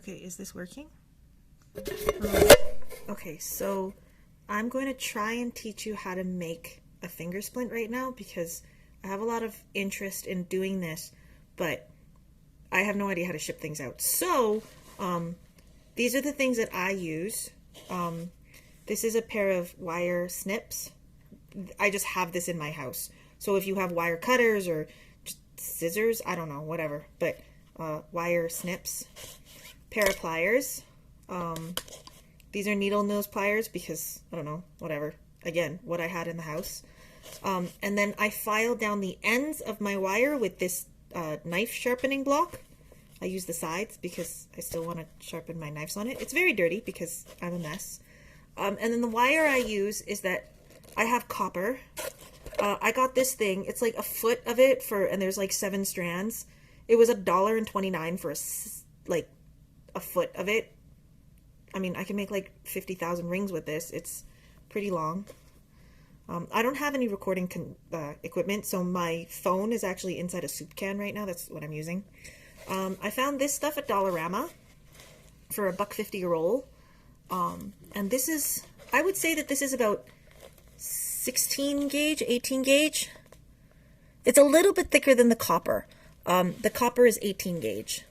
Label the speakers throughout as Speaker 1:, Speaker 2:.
Speaker 1: Okay, is this working? Oh. Okay, so I'm going to try and teach you how to make a finger splint right now because I have a lot of interest in doing this, but I have no idea how to ship things out. So, these are the things that I use. This is a pair of wire snips. I just have this in my house. So if you have wire cutters or just scissors, I don't know, whatever, but wire snips. Pair of pliers. These are needle nose pliers because, I don't know, whatever. Again, what I had in the house. And then I filed down the ends of my wire with this knife sharpening block. I use the sides because I still want to sharpen my knives on it. It's very dirty because I'm a mess. And then the wire I use is that I have copper. I got this thing. It's like a foot of it and there's like 7 strands. It was $1.29 for a foot of it. I mean, I can make like 50,000 rings with this. It's pretty long. I don't have any recording equipment, so my phone is actually inside a soup can right now. That's what I'm using. I found this stuff at Dollarama for $1.50 a roll. And this is, I would say that this is about 16 gauge, 18 gauge. It's a little bit thicker than the copper. The copper is 18 gauge.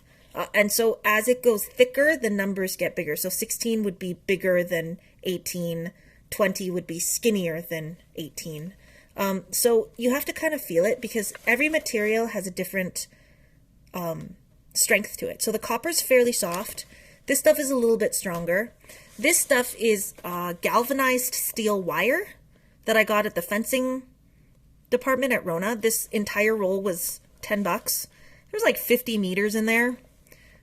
Speaker 1: And so as it goes thicker, the numbers get bigger. So 16 would be bigger than 18. 20 would be skinnier than 18. So you have to kind of feel it because every material has a different strength to it. So the copper's fairly soft. This stuff is a little bit stronger. This stuff is galvanized steel wire that I got at the fencing department at Rona. This entire roll was $10. There's like 50 meters in there.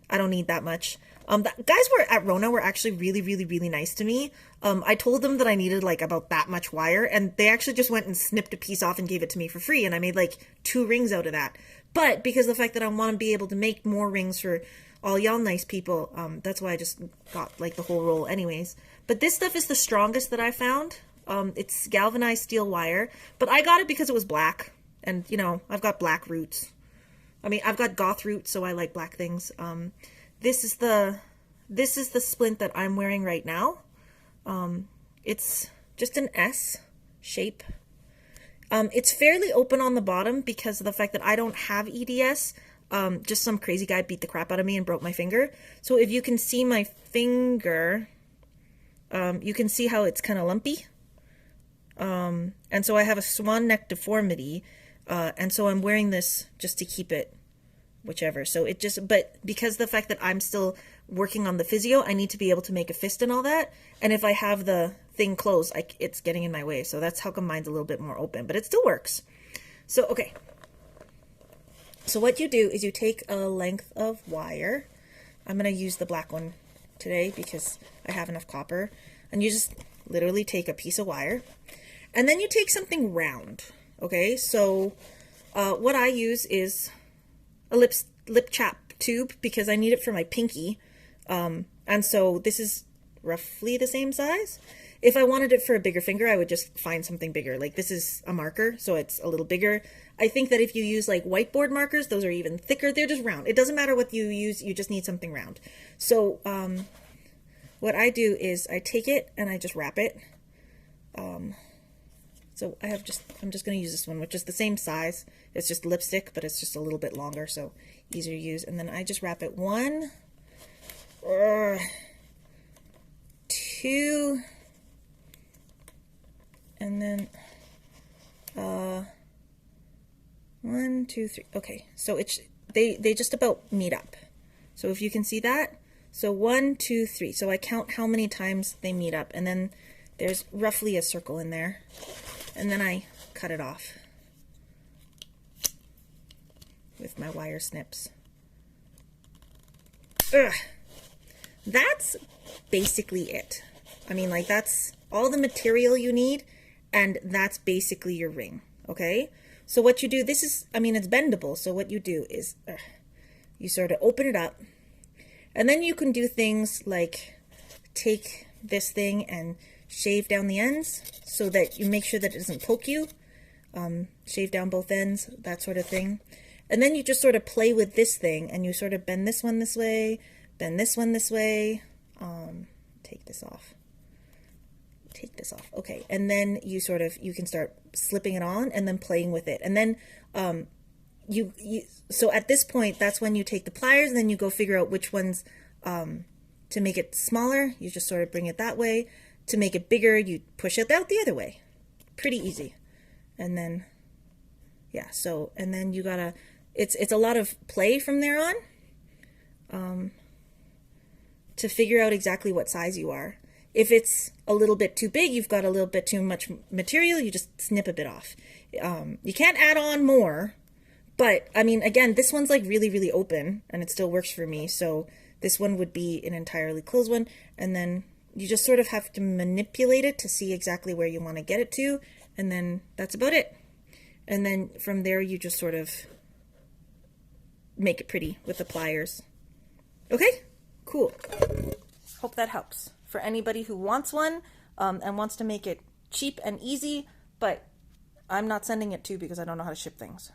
Speaker 1: I don't need that much. The guys at Rona were actually really, really, really nice to me. I told them that I needed like about that much wire, and they actually just went and snipped a piece off and gave it to me for free, and I made like 2 rings out of that. But because of the fact that I want to be able to make more rings for all y'all nice people, that's why I just got like the whole roll anyways. But this stuff is the strongest that I found. It's galvanized steel wire, but I got it because it was black, and you know, I've got black roots. I mean, I've got goth roots, so I like black things. This is the splint that I'm wearing right now. It's just an S shape. It's fairly open on the bottom because of the fact that I don't have EDS. Just some crazy guy beat the crap out of me and broke my finger. So if you can see my finger, you can see how it's kind of lumpy. And so I have a swan neck deformity. And so I'm wearing this just to keep it whichever. So it just, but because the fact that I'm still working on the physio, I need to be able to make a fist and all that. And if I have the thing closed, it's getting in my way. So that's how come mine's a little bit more open, but it still works. So, okay. So what you do is you take a length of wire. I'm going to use the black one today because I have enough copper. And you just literally take a piece of wire. And then you take something round. Okay, so what I use is a lip chap tube because I need it for my pinky. And so this is roughly the same size. If I wanted it for a bigger finger, I would just find something bigger. Like this is a marker, so it's a little bigger. I think that if you use like whiteboard markers, those are even thicker. They're just round. It doesn't matter what you use, you just need something round. So what I do is I take it and I just wrap it. So I'm just going to use this one, which is the same size. It's just lipstick, but it's just a little bit longer, so easier to use. And then I just wrap it 1, 2, and then 1, 2, 3. Okay, so they just about meet up. So if you can see that, so 1, 2, 3. So I count how many times they meet up, and then there's roughly a circle in there. And then I cut it off with my wire snips. Ugh. That's basically it. I mean, like, that's all the material you need, and that's basically your ring, okay? So what you do, this is, I mean, it's bendable, so what you do is you sort of open it up, and then you can do things like take this thing and shave down the ends so that you make sure that it doesn't poke you. Shave down both ends, that sort of thing. And then you just sort of play with this thing and you sort of bend this one this way, Then this one this way. Take this off. Okay, and then you can start slipping it on and then playing with it. And then so at this point, that's when you take the pliers and then you go figure out which ones to make it smaller. You just sort of bring it that way. To make it bigger, you push it out the other way. Pretty easy. And then, yeah, so, and then you gotta, it's a lot of play from there on to figure out exactly what size you are. If it's a little bit too big, you've got a little bit too much material, you just snip a bit off. You can't add on more, but I mean, again, this one's like really, really open and it still works for me. So this one would be an entirely closed one. And then you just sort of have to manipulate it to see exactly where you want to get it to. And then that's about it. And then from there, you just sort of make it pretty with the pliers. Okay, cool. Hope that helps for anybody who wants one and wants to make it cheap and easy, but I'm not sending it to because I don't know how to ship things.